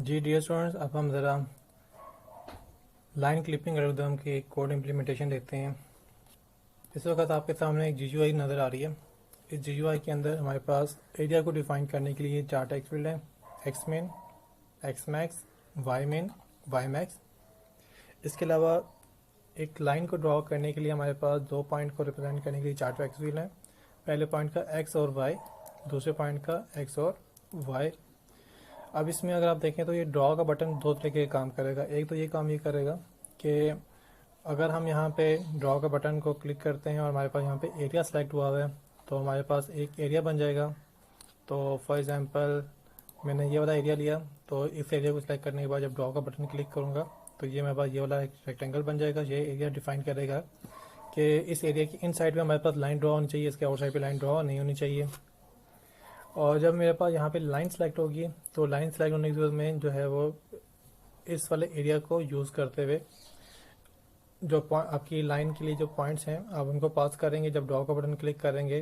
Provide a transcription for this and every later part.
जी dear students, अब हम ज़रा लाइन क्लिपिंग एल्गोरिथम की कोड इम्प्लीमेंटेशन देखते हैं। इस वक्त आपके सामने एक GUI नज़र आ रही है। इस GUI के अंदर हमारे पास एरिया को डिफाइन करने के लिए 4 टेक्स्ट फील्ड हैं: xmin, xmax, ymin, ymax। इसके अलावा एक लाइन को ड्रॉ करने के लिए हमारे पास 2 पॉइंट को रिप्रेजेंट करने के लिए 4 टेक्स्ट फील्ड हैं। पहले पॉइंट का x और y, दूसरे पॉइंट का x और y। अब इसमें अगर आप देखें तो ये ड्रॉ का बटन दो तरीके का काम करेगा। एक तो ये काम ये करेगा कि अगर हम यहाँ पे ड्रॉ का बटन को क्लिक करते हैं और हमारे पास यहाँ पे एरिया सेलेक्ट हुआ हुआ है तो हमारे पास एक एरिया बन जाएगा। तो फॉर एग्जांपल मैंने ये वाला एरिया लिया, तो इस एरिया को सिलेक्ट करने के बाद जब ड्रॉ का बटन क्लिक करूँगा तो ये मेरे पास ये वाला एक रेक्टेंगल बन जाएगा। ये एरिया डिफाइन करेगा कि इस एरिया की इन साइड में हमारे पास लाइन ड्रॉ होनी चाहिए, इसके आउट साइड पर लाइन ड्रॉ नहीं होनी चाहिए। और जब मेरे पास यहाँ पे लाइन सेलेक्ट होगी तो लाइन सेलेक्ट होने की जरूरत में जो है वो इस वाले एरिया को यूज़ करते हुए जो आपकी लाइन के लिए जो पॉइंट्स हैं आप उनको पास करेंगे। जब ड्रॉ का बटन क्लिक करेंगे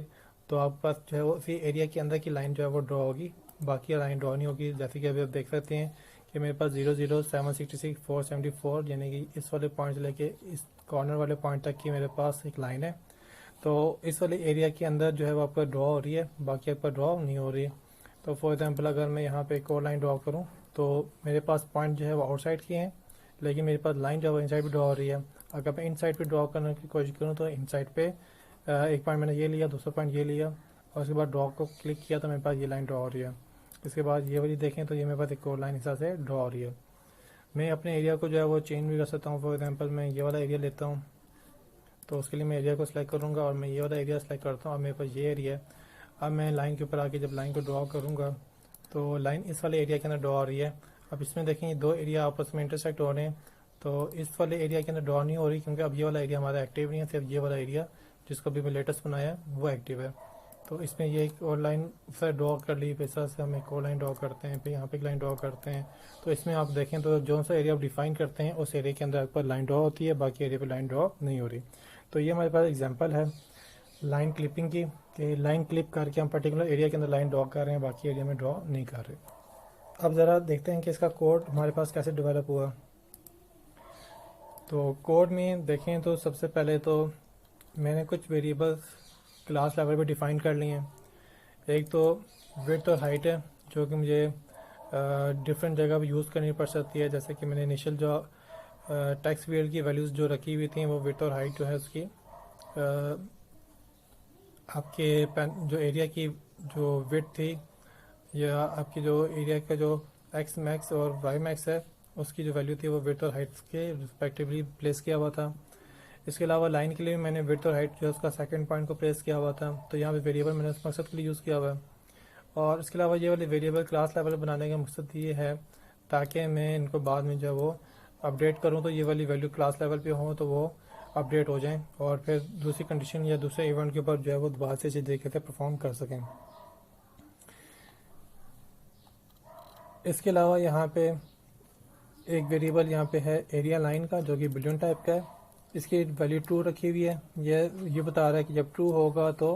तो आपके पास जो है वो उसी एरिया के अंदर की लाइन जो है वो ड्रॉ होगी, बाकी लाइन ड्रॉ नहीं होगी। जैसे कि अभी आप देख सकते हैं कि मेरे पास 00, 766, 474 यानी कि इस वाले पॉइंट से लेके इस कॉर्नर वाले पॉइंट तक की मेरे पास एक लाइन है। तो इस वाले एरिया के अंदर जो है वो आपका ड्रॉ हो रही है, बाकी आपका ड्रॉ नहीं हो रही है। तो फॉर एग्जांपल अगर मैं यहाँ पे एक और लाइन ड्रॉ करूँ तो मेरे पास पॉइंट जो है वो आउटसाइड की हैं, लेकिन मेरे पास लाइन जो है वो इनसाइड पे ड्रॉ हो रही है। अगर मैं इनसाइड पे ड्रॉ करने की कोशिश करूँ तो इनसाइड पे एक पॉइंट मैंने ये लिया, दूसरा पॉइंट ये लिया और उसके बाद ड्रॉ को क्लिक किया तो मेरे पास ये लाइन ड्रॉ हो रही है। इसके बाद ये वाली देखें तो ये मेरे पास एक और लाइन हिसाब से ड्रॉ हो रही है। मैं अपने एरिया को जो है वो चेंज भी कर सकता हूँ। फॉर एग्जाम्पल मैं ये वाला एरिया लेता हूँ तो उसके लिए मैं एरिया को सिलेक्ट करूँगा और मैं ये वाला एरिया सेलेक्ट करता हूँ। अब मेरे पास ये एरिया है। अब मैं लाइन के ऊपर आके जब लाइन को ड्रॉ करूँगा तो लाइन इस वाले एरिया के अंदर ड्रॉ हो रही है। अब इसमें देखें ये दो एरिया आपस में इंटरसेक्ट हो रहे हैं, तो इस वाले एरिया के अंदर ड्रॉ नहीं हो रही क्योंकि अब ये वाला एरिया हमारा एक्टिव नहीं है, सिर्फ ये वाला एरिया जिसको भी मैं लेटेस्ट बनाया है वो एक्टिव है। तो इसमें ये एक और लाइन फिर ड्रॉ कर ली, फिर से हम एक और लाइन ड्रॉ करते हैं, फिर यहाँ पे एक लाइन ड्रॉ करते हैं। तो इसमें आप देखें तो जो सा एरिया आप डिफाइन करते हैं उस एरिया के अंदर आपके पास लाइन ड्रॉ होती है, बाकी एरिया पे लाइन ड्रॉ नहीं हो रही। तो ये हमारे पास एग्जांपल है लाइन क्लिपिंग की कि लाइन क्लिप करके हम पर्टिकुलर एरिया के अंदर लाइन ड्रॉ कर रहे हैं, बाकी एरिया में ड्रॉ नहीं कर रहे। अब ज़रा देखते हैं कि इसका कोड हमारे पास कैसे डेवलप हुआ। तो कोड में देखें तो सबसे पहले तो मैंने कुछ वेरिएबल्स क्लास लेवल पे डिफ़ाइन कर लिए हैं। एक तो विड्थ और हाइट है जो कि मुझे डिफरेंट जगह पर यूज़ करनी पड़ सकती है। जैसे कि मैंने इनिशियल जो टेक्स्ट फील्ड की वैल्यूज़ जो रखी हुई थी वो विड्थ और हाइट जो है उसकी आपके जो एरिया की जो विड्थ थी या आपकी जो एरिया का जो एक्स मैक्स और वाई मैक्स है उसकी जो वैल्यू थी वो विड्थ और हाइट के रिस्पेक्टिवली प्लेस किया हुआ था। इसके अलावा लाइन के लिए मैंने विड्थ और हाइट जो है उसका सेकंड पॉइंट को प्लेस किया हुआ था, तो यहाँ पे वेरिएबल मैंने उस मकसद के लिए यूज़ किया हुआ है। और इसके अलावा ये वाले वेरिएबल क्लास लेवल बनाने का मकसद ये है ताकि मैं इनको बाद में जो वो अपडेट करूँ तो ये वाली वैल्यू क्लास लेवल पे हो तो वो अपडेट हो जाएं और फिर दूसरी कंडीशन या दूसरे इवेंट के ऊपर जो है वो दोबारा से इसी तरीके से परफॉर्म कर सकें। इसके अलावा यहाँ पे एक वेरिएबल यहाँ पे है एरिया लाइन का जो कि बुलियन टाइप का है। इसकी वैल्यू ट्रू रखी हुई है। ये बता रहा है कि जब ट्रू होगा तो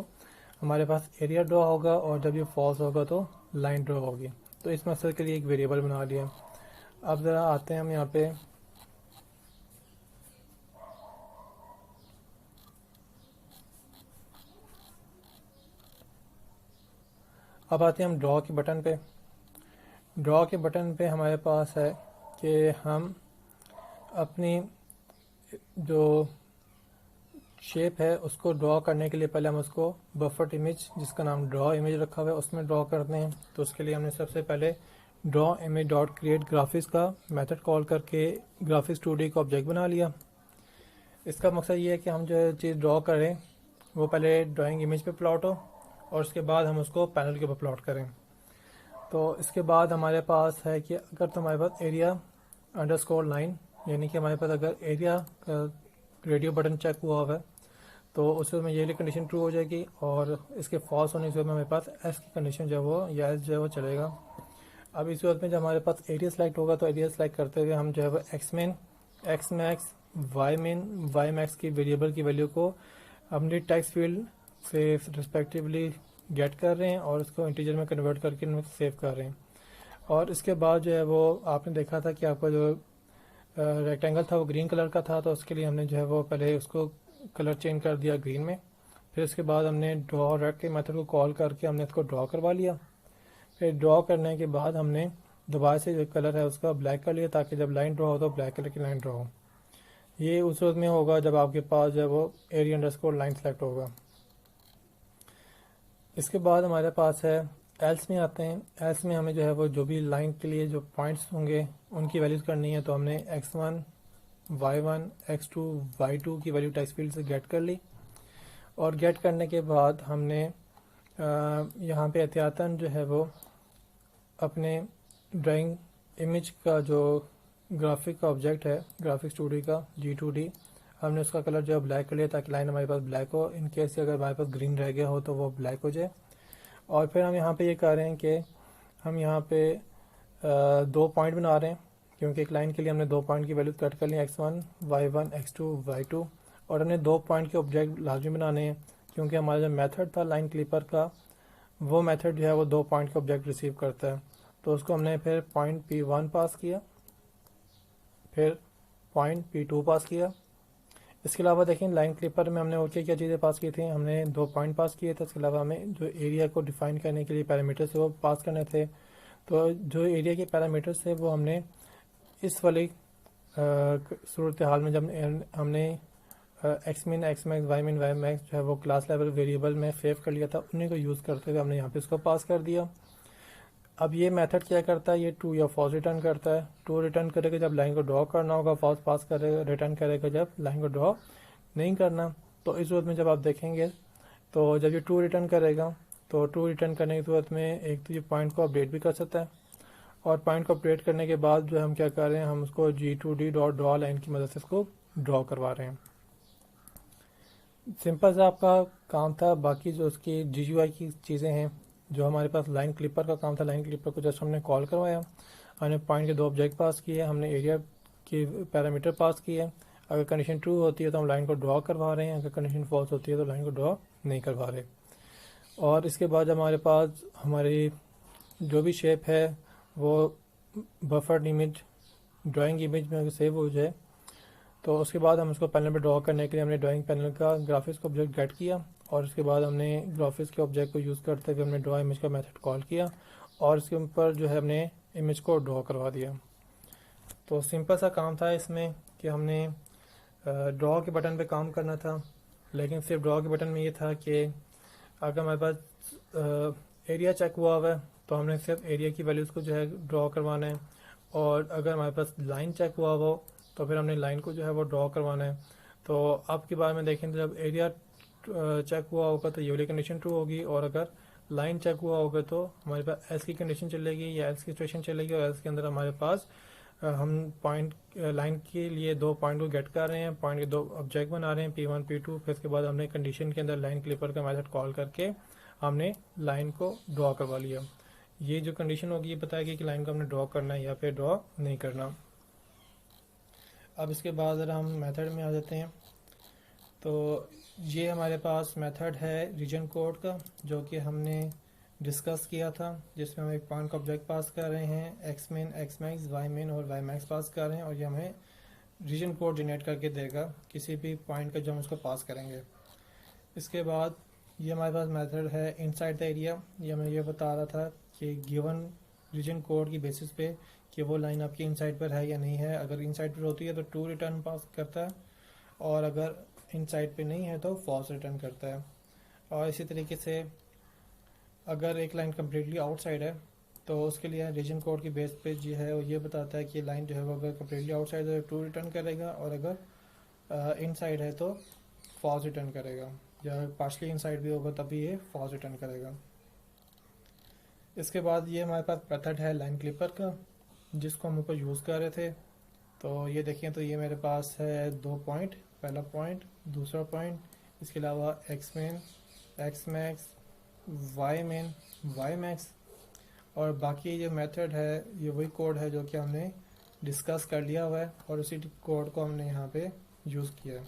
हमारे पास एरिया ड्रॉ होगा और जब ये फॉल्स होगा तो लाइन ड्रॉ होगी। तो इस मकसद के लिए एक वेरिएबल बना लिया। अब ज़रा आते हैं हम यहाँ पे अब आते हैं हम ड्रॉ के बटन पे। ड्रॉ के बटन पे हमारे पास है कि हम अपनी जो शेप है उसको ड्रॉ करने के लिए पहले हम उसको बफर इमेज जिसका नाम ड्रॉ इमेज रखा हुआ है उसमें ड्रॉ करते हैं। तो उसके लिए हमने सबसे पहले draw image dot create graphics का मेथड कॉल करके ग्राफिक्स 2D का ऑब्जेक्ट बना लिया। इसका मकसद ये है कि हम जो चीज़ ड्रॉ करें वो पहले ड्राइंग इमेज पे प्लॉट हो और उसके बाद हम उसको पैनल के ऊपर प्लॉट करें। तो इसके बाद हमारे पास है कि अगर तो हमारे पास एरिया अंडरस्कोर लाइन यानी कि हमारे पास अगर एरिया का रेडियो बटन चेक हुआ है तो उसमें ये वाली कंडीशन ट्रू हो जाएगी और इसके फॉल्स होने से हमारे पास एस की कंडीशन जो है वो या एस जो है वो चलेगा। अब इस वक्त में जब हमारे पास एरिया सेलेक्ट होगा तो एरिया सेलेक्ट करते हुए हम जो है वो एक्समिन, एक्स मैक्स, वाई मैक्स की वेरिएबल की वैल्यू को अपनी टेक्स्ट फील्ड से रिस्पेक्टिवली गेट कर रहे हैं और उसको इंटीजर में कन्वर्ट करके सेव कर रहे हैं। और इसके बाद जो है वो आपने देखा था कि आपका जो रेक्टेंगल था वो ग्रीन कलर का था, तो उसके लिए हमने जो है वो पहले उसको कलर चेंज कर दिया ग्रीन में। फिर उसके बाद हमने ड्रॉ रेक्ट के मेथड को कॉल करके हमने इसको ड्रॉ करवा लिया। फिर ड्रॉ करने के बाद हमने दोबारा से जो कलर है उसका ब्लैक कर लिया, ताकि जब लाइन ड्रॉ हो तो ब्लैक कलर की लाइन ड्रॉ हो। ये उस वक्त में होगा जब आपके पास जो है वो एरिया अंडरस्कोर लाइन सेलेक्ट होगा। इसके बाद हमारे पास है एल्स में आते हैं। एल्स में हमें जो है वो जो भी लाइन के लिए जो पॉइंट्स होंगे उनकी वैल्यूज़ करनी है, तो हमने x1 y1 x2 y2 की वैल्यू टेक्स्ट फील्ड से गेट कर ली। और गेट करने के बाद हमने यहाँ पे एहतियातन जो है वो अपने ड्राइंग इमेज का जो ग्राफिक का ऑब्जेक्ट है ग्राफिक स्टूडियो का G2D, हमने उसका कलर जो है ब्लैक कर लिया, ताकि लाइन हमारे पास ब्लैक हो। इन केस अगर हमारे पास ग्रीन रह गया हो तो वो ब्लैक हो जाए। और फिर हम यहाँ पे ये कर रहे हैं कि हम यहाँ पे 2 पॉइंट बना रहे हैं, क्योंकि एक लाइन के लिए हमने 2 पॉइंट की वैल्यू कट कर ली, x1 y1 x2 y2। और हमने 2 पॉइंट के ऑब्जेक्ट लाजमी बनाने हैं, क्योंकि हमारा जो मेथड था लाइन क्लिपर का वो मेथड जो है वो 2 पॉइंट के ऑब्जेक्ट रिसीव करता है। तो उसको हमने फिर पॉइंट P1 पास किया, फिर पॉइंट P2 पास किया। इसके अलावा देखें लाइन क्लिपर में हमने और क्या क्या चीज़ें पास की थी। हमने 2 पॉइंट पास किए थे। इसके अलावा हमें जो एरिया को डिफाइन करने के लिए पैरामीटर्स थे वो पास करने थे। तो जो एरिया के पैरामीटर्स थे वो हमने इस वाली सूरत हाल में जब हमने एक्स मिन एक्स मैक्स वाई मिन वाई मैक्स जो है वो क्लास लेवल वेरिएबल में सेव कर लिया था, उन्हीं को यूज़ करते हुए हमने यहाँ पे इसको पास कर दिया। अब ये मेथड क्या करता है, ये ट्रू या फॉल्स रिटर्न करता है। ट्रू रिटर्न करेगा जब लाइन को ड्रॉ करना होगा, फॉल्स पास करेगा रिटर्न करेगा जब लाइन को ड्रॉ नहीं करना। तो इस सूरत में जब आप देखेंगे तो जब ये ट्रू रिटर्न करेगा तो ट्रू रिटर्न करने की सूरत में एक तो ये पॉइंट को अपडेट भी कर सकता है, और पॉइंट को अपडेट करने के बाद जो हम क्या कर रहे हैं, हम उसको G2D डॉट ड्रॉ लाइन की मदद से इसको ड्रॉ करवा रहे हैं। सिंपल सा आपका काम था। बाकी जो उसकी GUI की चीज़ें हैं, जो हमारे पास लाइन क्लिपर का काम था, लाइन क्लिपर को जस्ट हमने कॉल करवाया, हमने पॉइंट के 2 ऑब्जेक्ट पास किए, हमने एरिया के पैरामीटर पास किए। अगर कंडीशन ट्रू होती है तो हम लाइन को ड्रॉ करवा रहे हैं, अगर कंडीशन फॉल्स होती है तो लाइन को ड्रॉ नहीं करवा रहे। और इसके बाद हमारे पास हमारी जो भी शेप है वो बफर्ड इमेज ड्राइंग इमेज में सेव हो जाए। तो उसके बाद हम उसको पैनल पे ड्रॉ करने के लिए हमने ड्राइंग पैनल का ग्राफिक्स का ऑब्जेक्ट गेट किया, और उसके बाद हमने ग्राफिक्स के ऑब्जेक्ट को यूज़ करते हुए हमने ड्रॉ इमेज का मेथड कॉल किया, और इसके ऊपर जो है हमने इमेज को ड्रॉ करवा दिया। तो सिंपल सा काम था इसमें कि हमने ड्रॉ के बटन पे काम करना था। लेकिन सिर्फ ड्रॉ के बटन में ये था कि अगर हमारे पास एरिया चेक हुआ हुआ है तो हमने सिर्फ एरिया की वैल्यूज़ को जो है ड्रॉ करवाना है, और अगर हमारे पास लाइन चेक हुआ हो तो फिर हमने लाइन को जो है वो ड्रॉ करवाना है। तो अब के बारे में देखें तो जब एरिया चेक हुआ होगा तो ये वाली कंडीशन ट्रू होगी, और अगर लाइन चेक हुआ होगा तो हमारे पास एल्स की कंडीशन चलेगी या एल्स की सिचुएशन चलेगी, और एल्स के अंदर हमारे पास हम पॉइंट लाइन के लिए 2 पॉइंट को गेट कर रहे हैं, पॉइंट के 2 ऑब्जेक्ट बना रहे हैं P1 P2। फिर उसके बाद हमने कंडीशन के अंदर लाइन क्लिपर का मेथड कॉल करके हमने लाइन को ड्रॉ करवा लिया। ये जो कंडीशन होगी ये बताएगी कि लाइन को हमने ड्रॉ करना है या फिर ड्रॉ नहीं करना। अब इसके बाद अगर हम मेथड में आ जाते हैं तो ये हमारे पास मेथड है रीजन कोड का, जो कि हमने डिस्कस किया था, जिसमें हम एक पॉइंट का ऑब्जेक्ट पास कर रहे हैं, एक्स मिन एक्स मैक्स वाई मिन और वाई मैक्स पास कर रहे हैं, और ये हमें रीजन कोड जनरेट करके देगा किसी भी पॉइंट का जो हम उसको पास करेंगे। इसके बाद ये हमारे पास मेथड है इनसाइड द एरिया। ये हमें ये बता रहा था कि गिवन रीजन कोड की बेसिस पे कि वो लाइन आपकी इनसाइड पर है या नहीं है। अगर इनसाइड पर होती है तो ट्रू रिटर्न पास करता है, और अगर इनसाइड पे नहीं है तो फॉल्स रिटर्न करता है। और इसी तरीके से अगर एक लाइन कम्प्लीटली आउटसाइड है तो उसके लिए रीजन कोड की बेस पे जो है वो ये बताता है कि लाइन जो है वो अगर कम्प्लीटली आउटसाइड है तो ट्रू रिटर्न करेगा, और अगर इनसाइड है तो फॉल्स रिटर्न करेगा, या पार्शली इनसाइड भी होगा तभी ये फॉल्स रिटर्न करेगा। इसके बाद ये हमारे पास मेथड है लाइन क्लिपर का, जिसको हम ऊपर यूज़ कर रहे थे। तो ये देखें तो ये मेरे पास है 2 पॉइंट, पहला पॉइंट, दूसरा पॉइंट, इसके अलावा एक्स मिन एक्स मैक्स वाई मिन वाई मैक्स, और बाकी जो मेथड है ये वही कोड है जो कि हमने डिस्कस कर लिया हुआ है, और उसी कोड को हमने यहाँ पे यूज़ किया है।